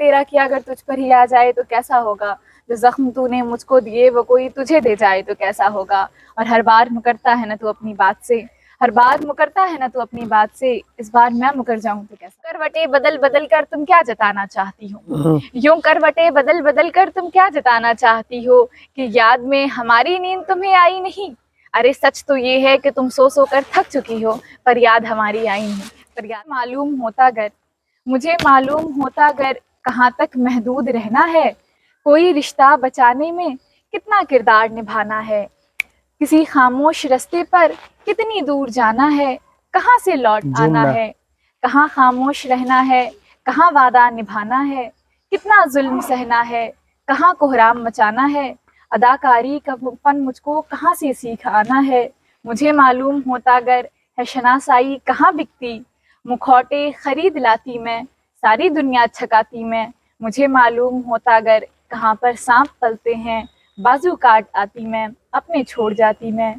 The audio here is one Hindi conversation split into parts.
तेरा किया अगर तुझ पर ही आ जाए तो कैसा होगा। जो जख्म तूने मुझको दिए वो कोई तुझे दे जाए तो कैसा होगा। और हर बार मुकरता है ना तू अपनी बात से, हर बार मुकरता है ना तू अपनी बात से, इस बार मैं मुकर जाऊं तो कैसा। करवटे बदल बदल कर तुम क्या जताना चाहती हो, यूं करवटे बदल बदल कर तुम क्या जताना चाहती हो कि याद में हमारी नींद तुम्हें आई नहीं। अरे सच तो ये है कि तुम सो कर थक चुकी हो, पर याद हमारी आई नहीं। पर याद मालूम होता गर, मुझे मालूम होता गर कहाँ तक महदूद रहना है। कोई रिश्ता बचाने में कितना किरदार निभाना है। किसी खामोश रास्ते पर कितनी दूर जाना है, कहाँ से लौट आना है। कहाँ खामोश रहना है, कहाँ वादा निभाना है। कितना जुल्म सहना है, कहाँ कोहराम मचाना है। अदाकारी का फन मुझको कहाँ से सीख आना है। मुझे मालूम होता अगर है शनासाई कहाँ बिकती। मुखौटे खरीद लाती मैं, सारी दुनिया छकाती मैं। मुझे मालूम होता अगर कहाँ पर सांप पलते हैं, बाजू काट आती मैं, अपने छोड़ जाती मैं,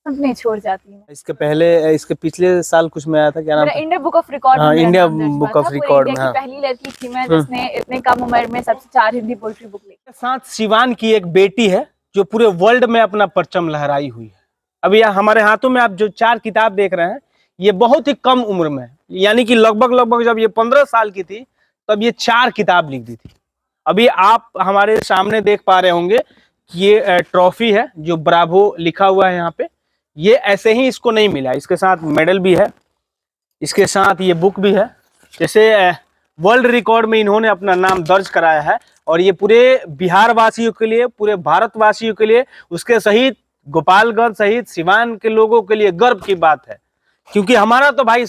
अपने छोड़ जाती मैं। इसके पहले, इसके पिछले साल कुछ में आया था, क्या नाम था? इंडिया बुक ऑफ रिकॉर्ड में इंडिया नाम दर्ज हुआ बुक था। ऑफ पूरे रिकॉर्ड इंडिया में, की पहली लड़की थी मैं जिसने इतने कम उम्र में सबसे 4 हिंदी पोएट्री बुक लिखी। साथ सिवान की एक बेटी है जो पूरे वर्ल्ड में अपना परचम लहराई हुई है। अभी हमारे हाथों में आप जो 4 किताब देख रहे हैं, ये बहुत ही कम उम्र में, यानी कि लगभग जब ये 15 साल की थी तब ये 4 किताब लिख दी थी। अभी आप हमारे सामने देख पा रहे होंगे कि ये ट्रॉफी है जो ब्रावो लिखा हुआ है यहाँ पे। ये ऐसे ही इसको नहीं मिला, इसके साथ मेडल भी है, इसके साथ ये बुक भी है। जैसे वर्ल्ड रिकॉर्ड में इन्होंने अपना नाम दर्ज कराया है, और ये पूरे बिहार वासियों के लिए, पूरे भारत वासियों के लिए, उसके सहित गोपालगंज सहित सिवान के लोगों के लिए गर्व की बात है। क्योंकि हमारा तो भाई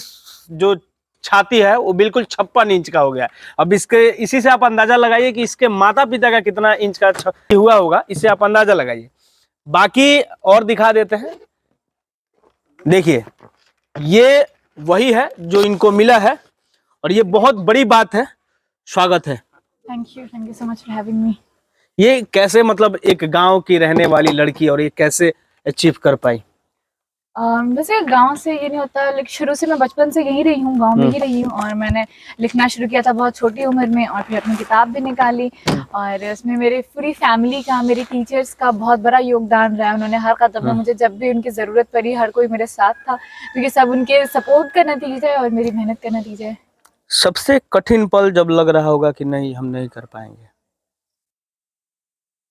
जो छाती है वो बिल्कुल 56 इंच का हो गया। अब इसके इसी से आप अंदाजा लगाइए कि इसके माता पिता का कितना इंच का हुआ होगा, इससे आप अंदाजा लगाइए। बाकी और दिखा देते हैं, देखिए ये वही है जो इनको मिला है, और ये बहुत बड़ी बात है। स्वागत है। Thank you so much for having me. ये कैसे, मतलब एक गांव की रहने वाली लड़की, और ये कैसे अचीव कर पाई? वैसे गांव से ये नहीं होता, लेकिन शुरू से मैं बचपन से यहीं रही हूँ, गांव में ही रही हूँ। और मैंने लिखना शुरू किया था बहुत छोटी उम्र में, और फिर अपनी किताब भी निकाली। और उसमें मेरी पूरी फैमिली का, मेरे टीचर्स का बहुत बड़ा योगदान रहा है। उन्होंने हर कदम में मुझे जब भी उनकी ज़रूरत पड़ी, हर कोई मेरे साथ था। तो ये सब उनके सपोर्ट का नतीजा है और मेरी मेहनत का नतीजा है। सबसे कठिन पल जब लग रहा होगा कि नहीं हम नहीं कर पाएंगे,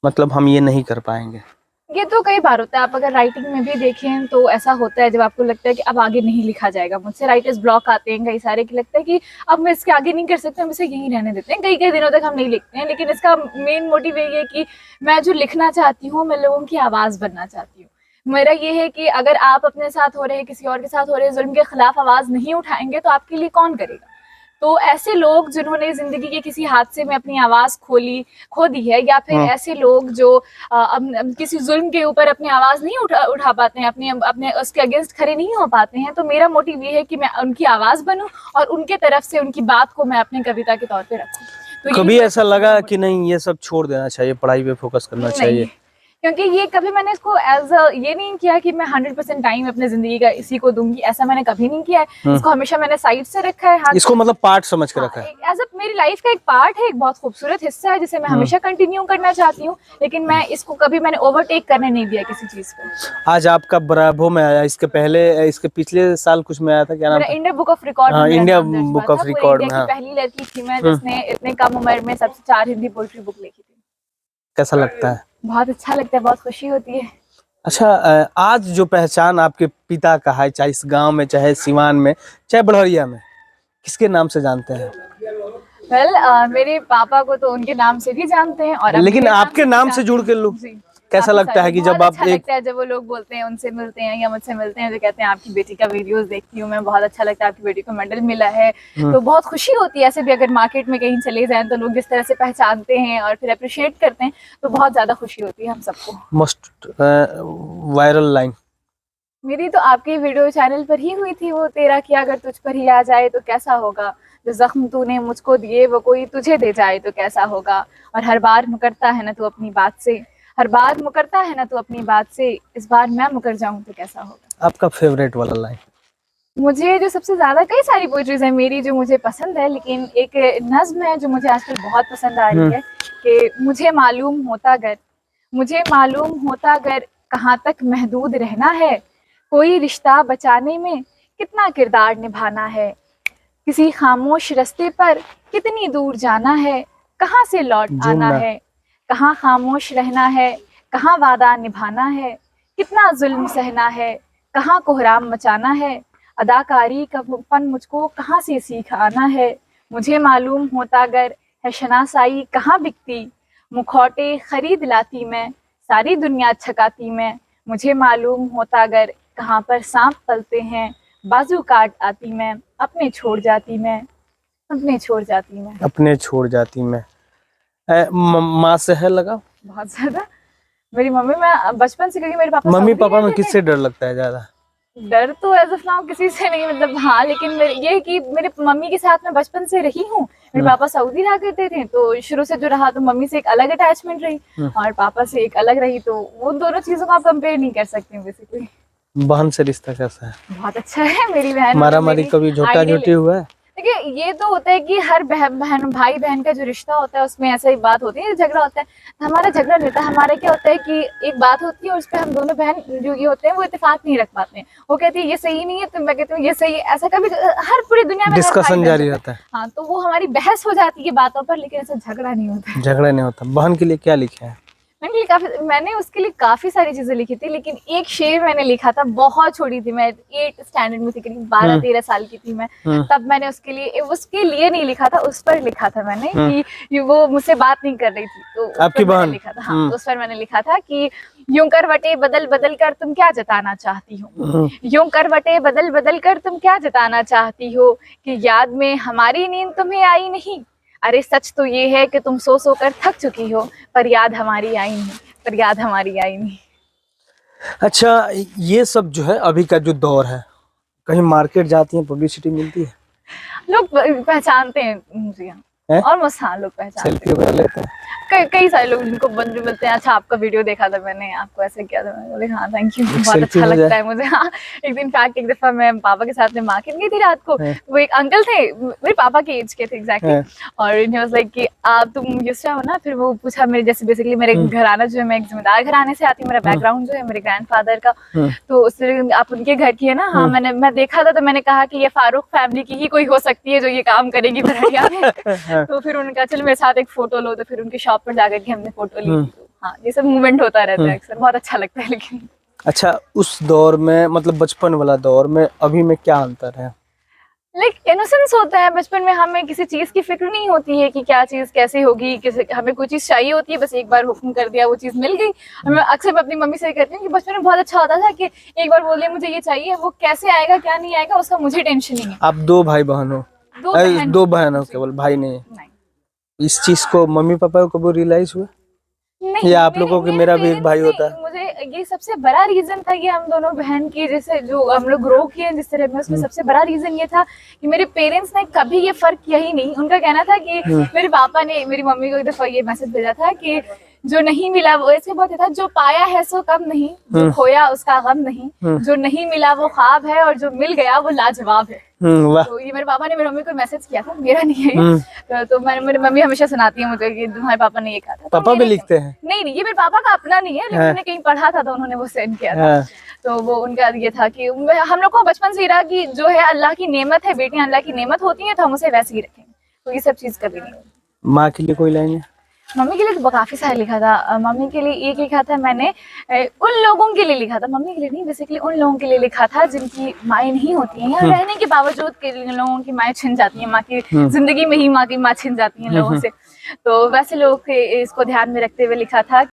मतलब हम ये नहीं कर पाएंगे? ये तो कई बार होता है। आप अगर राइटिंग में भी देखें तो ऐसा होता है जब आपको लगता है कि अब आगे नहीं लिखा जाएगा मुझसे। राइटर्स ब्लॉक आते हैं कई सारे, कि लगता है कि अब मैं इसके आगे नहीं कर सकते, हम इसे यहीं रहने देते हैं, कई कई दिनों तक हम नहीं लिखते हैं। लेकिन इसका मेन मोटिव यही है कि मैं जो लिखना चाहती हूँ, मैं लोगों की आवाज़ बनना चाहती हूँ। मेरा ये है कि अगर आप अपने साथ हो रहे, किसी और के साथ हो रहे जुल्म के खिलाफ आवाज़ नहीं उठाएंगे तो आपके लिए कौन करेगा। तो ऐसे लोग जिन्होंने जिंदगी के किसी हादसे में अपनी आवाज़ खो दी है, या फिर ऐसे लोग जो किसी जुल्म के ऊपर अपनी आवाज़ नहीं उठा पाते हैं, अपने उसके अगेंस्ट खड़े नहीं हो पाते हैं, तो मेरा मोटिव ये है कि मैं उनकी आवाज़ बनूं और उनके तरफ से उनकी बात को मैं अपनी कविता के तौर पे रखूं। तो कभी ऐसा लगा कि नहीं ये सब छोड़ देना चाहिए, पढ़ाई पे फोकस करना चाहिए? क्योंकि ये कभी मैंने इसको ये नहीं किया कि मैं 100% टाइम अपने जिंदगी का इसी को दूंगी, ऐसा मैंने कभी नहीं किया है। इसको हमेशा मैंने साइड से रखा है, हाथ इसको मतलब पार्ट समझ के रखा है। एज मेरी लाइफ का एक पार्ट है, एक बहुत खूबसूरत हिस्सा है जिसे मैं हमेशा कंटिन्यू करना चाहती हूँ। लेकिन मैं इसको कभी मैंने ओवरटेक करने नहीं दिया किसी चीज को। आज आपका ब्रावो में आया, इसके पहले, इसके पिछले साल कुछ में आया था, क्या नाम था? इंडिया बुक ऑफ रिकॉर्ड में इंडिया बुक ऑफ रिकॉर्ड में। पहली लड़की थी मैं जिसने इतने कम उम्र में सबसे 4 हिंदी पोएट्री बुक लिखी थी। कैसा लगता है? बहुत अच्छा लगता है, बहुत खुशी होती है। अच्छा, आज जो पहचान आपके पिता का है, चाहे इस गांव में, चाहे सिवान में, चाहे बढ़िया में, किसके नाम से जानते हैं? मेरे पापा को तो उनके नाम से भी जानते हैं, और लेकिन आपके नाम से जुड़ के लोग, कैसा लगता है कि जब आप लगता है जब वो लोग बोलते हैं, उनसे मिलते हैं या मुझसे मिलते हैं, तो कहते हैं आपकी बेटी का वीडियोस देखती हूँ मैं, बहुत अच्छा लगता है, आपकी बेटी को मेडल मिला है। तो बहुत खुशी होती है। ऐसे भी अगर मार्केट में कहीं चले जाएं तो लोग जिस तरह से पहचानते हैं और फिर अप्रिशिएट करते हैं, तो बहुत ज्यादा खुशी होती है हम सबको। मोस्ट वायरल लाइन मेरी तो आपके वीडियो चैनल पर ही हुई थी, वो तेरा किया अगर तुझ पर ही आ जाए तो कैसा होगा। जो जख्म तूने मुझको दिए वो कोई तुझे दे जाए तो कैसा होगा। और हर बार मुकरता है ना तू अपनी बात से, हर बार मुकरता है ना तू अपनी बात से, इस बार मैं मुकर जाऊं तो कैसा होगा। आपका फेवरेट वाला लाइन? मुझे जो सबसे ज्यादा, कई सारी पोइट्रीज है मेरी जो मुझे पसंद है, लेकिन एक नज्म है जो मुझे आजकल बहुत पसंद आ रही है कि मुझे मालूम होता गर कहाँ तक महदूद रहना है, कोई रिश्ता बचाने में कितना किरदार निभाना है, किसी खामोश रास्ते पर कितनी दूर जाना है, कहाँ से लौट आना है, कहाँ खामोश रहना है, कहाँ वादा निभाना है, कितना जुल्म सहना है, कहाँ कोहराम मचाना है, अदाकारी का फन मुझको कहाँ से सीख आना है, मुझे मालूम होता अगर है शनासाई कहाँ बिकती, मुखौटे खरीद लाती मैं, सारी दुनिया छकाती मैं, मुझे मालूम होता अगर कहाँ पर सांप पलते हैं, बाजू काट आती मैं, अपने छोड़ जाती मैं। माँ से है लगा? बहुत ज्यादा। मेरी मम्मी, मैं बचपन से, क्योंकि मेरे पापा मम्मी सऊदी पापा में रहते थे। किससे डर लगता है ज्यादा? डर तो एज ऑफ नाउ किसी से नहीं, मतलब हाँ, लेकिन ये है कि मेरे मम्मी के साथ मैं बचपन से रही हूँ। मेरे पापा सऊदी रहा करते थे, तो शुरू से जो रहा, तो मम्मी से एक अलग अटैचमेंट रही और पापा से एक अलग रही, तो वो दोनों चीजों को आप कंपेयर नहीं कर सकते बेसिकली। बहन से रिश्ता कैसा है? बहुत अच्छा है। मेरी बहन, मारा मारी कभी झोटा झोटी हुआ है? देखिए, ये तो होता है कि हर भाई बहन का जो रिश्ता होता है उसमें ऐसा ही बात होती है, झगड़ा होता है। हमारा झगड़ा नहीं होता, हमारा क्या होता है कि एक बात होती है और उस पर हम दोनों बहन जो ये होते हैं वो इत्तेफाक नहीं रख पाते हैं। वो कहती है ये सही नहीं है, तो मैं कहती हूँ ये सही है। ऐसा कभी हर पूरी दुनिया में डिस्कशन जारी रहता है। हाँ, तो वो हमारी बहस हो जाती है बातों पर, लेकिन ऐसा झगड़ा नहीं होता। झगड़ा नहीं होता। बहन के लिए क्या लिखे हैं? मैंने उसके लिए काफी सारी चीजें लिखी थी, लेकिन एक शेर मैंने लिखा था, बहुत छोटी थी मैं, 8th स्टैंडर्ड में थी, करीब 12-13 साल की थी मैं। तब मैंने उसके लिए नहीं लिखा था, उस पर लिखा था मैंने कि वो मुझसे बात नहीं कर रही थी, तो आपकी बहन लिखा था। हाँ, तो उस पर मैंने लिखा था कि यूं करवटे बदल बदल कर तुम क्या जताना चाहती हो, यूं करवटे बदल बदल कर तुम क्या जताना चाहती हो, कि याद में हमारी नींद तुम्हें आई नहीं, अरे सच तो ये है कि तुम सो कर थक चुकी हो, पर याद हमारी आई नहीं। अच्छा, ये सब जो है अभी का जो दौर है, कहीं मार्केट जाती है पब्लिसिटी मिलती है? लोग पहचानते हैं मुझे, ऑलमोस्ट हाँ, लोग पहचानते हैं। सेल्फी वगैरह लेते हैं? कई सारे लोग जिनको बंदे मिलते हैं, अच्छा आपका वीडियो देखा था मैंने, आपको ऐसे किया था, मैंने बोले हाँ थैंक यू, बहुत अच्छा लगता है मुझे। हाँ, एक दफा मैं पापा के साथ में मार्केट गई थी रात को, वो एक अंकल थे मेरे पापा के एज के थे एग्जैक्टली, और इन्हें वाज लाइक कि आप तुम युसरा हो ना, फिर वो पूछा मेरे, जैसे बेसिकली मेरे घराना जो है, मैं एक जमींदार घराने से आती हूँ, मेरा बैकग्राउंड जो है मेरे ग्रैंडफादर का, तो उससे आप उनके घर की है ना? हाँ, मैं देखा था, तो मैंने कहा कि ये फारूक फैमिली की ही कोई हो सकती है जो ये काम करेगी बरड़िया में। तो फिर उन्होंने कहा चलो मेरे साथ एक फोटो लो, तो फिर उनकी शॉप पर जाकर के हमने फोटो ली। तो हाँ, ये सब मूवमेंट होता रहता है अक्सर, बहुत अच्छा लगता है। लेकिन अच्छा, उस दौर में, मतलब बचपन वाला दौर में अभी में क्या अंतर है? इनोसेंस होता है बचपन में, हमें किसी चीज की फिक्र नहीं होती है कि क्या चीज कैसे होगी, हमें कोई चीज चाहिए होती है, बस एक बार हुक्म कर दिया वो चीज मिल गई। मैं अक्सर अपनी मम्मी से कहती हूँ कि बचपन में बहुत अच्छा होता था कि एक बार बोल दिया मुझे ये चाहिए, वो कैसे आएगा क्या नहीं आएगा उसका मुझे टेंशन नहीं है। आप 2 भाई बहन हो? 2 बहन हो केवल, भाई नहीं? इस चीज को मम्मी पापा को कभी रियलाइज हुआ? नहीं, या आप लोगों की मेरा भी एक भाई होता है? मुझे ये सबसे बड़ा रीजन था कि हम दोनों बहन की, जैसे जो हम लोग ग्रो किए जिस तरह में, उसमें सबसे बड़ा रीजन ये था कि मेरे पेरेंट्स ने कभी ये फर्क किया ही नहीं। उनका कहना था कि मेरे पापा ने मेरी मम्मी को एक दफा ये मैसेज भेजा था कि जो नहीं मिला वो ऐसे बहुत था, जो पाया है सो कम नहीं, जो खोया उसका गम नहीं, जो नहीं मिला वो ख्वाब है और जो मिल गया वो लाजवाब है। तो ये मेरे पापा ने मेरी मम्मी को मैसेज किया था, मेरा नहीं है। तो मेरी मम्मी हमेशा सुनाती है मुझे कि तुम्हारे पापा ने ये कहा था। पापा भी लिखते हैं? नहीं, ये मेरे पापा का अपना नहीं है, लेकिन मैंने कहीं पढ़ा था तो उन्होंने वो सेंड किया था। तो वो उनका ये था कि हम लोग को बचपन से ही रहा कि जो है अल्लाह की नेमत है, बेटियां अल्लाह की नेमत होती हैं, तो हम उसे वैसे ही रखेंगे। तो ये सब चीज कभी नहीं। माँ के लिए कोई लाइन है? मम्मी के लिए तो काफी सारे लिखा था। मम्मी के लिए एक लिखा था मैंने, उन लोगों के लिए लिखा था, मम्मी के लिए नहीं, बेसिकली उन लोगों के लिए लिखा था जिनकी माएँ नहीं होती हैं, या रहने के बावजूद के लोगों की माएँ छिन जाती हैं, माँ की जिंदगी में ही माँ की माँ छिन जाती हैं लोगों से। तो वैसे लोगों के इसको ध्यान में रखते हुए लिखा था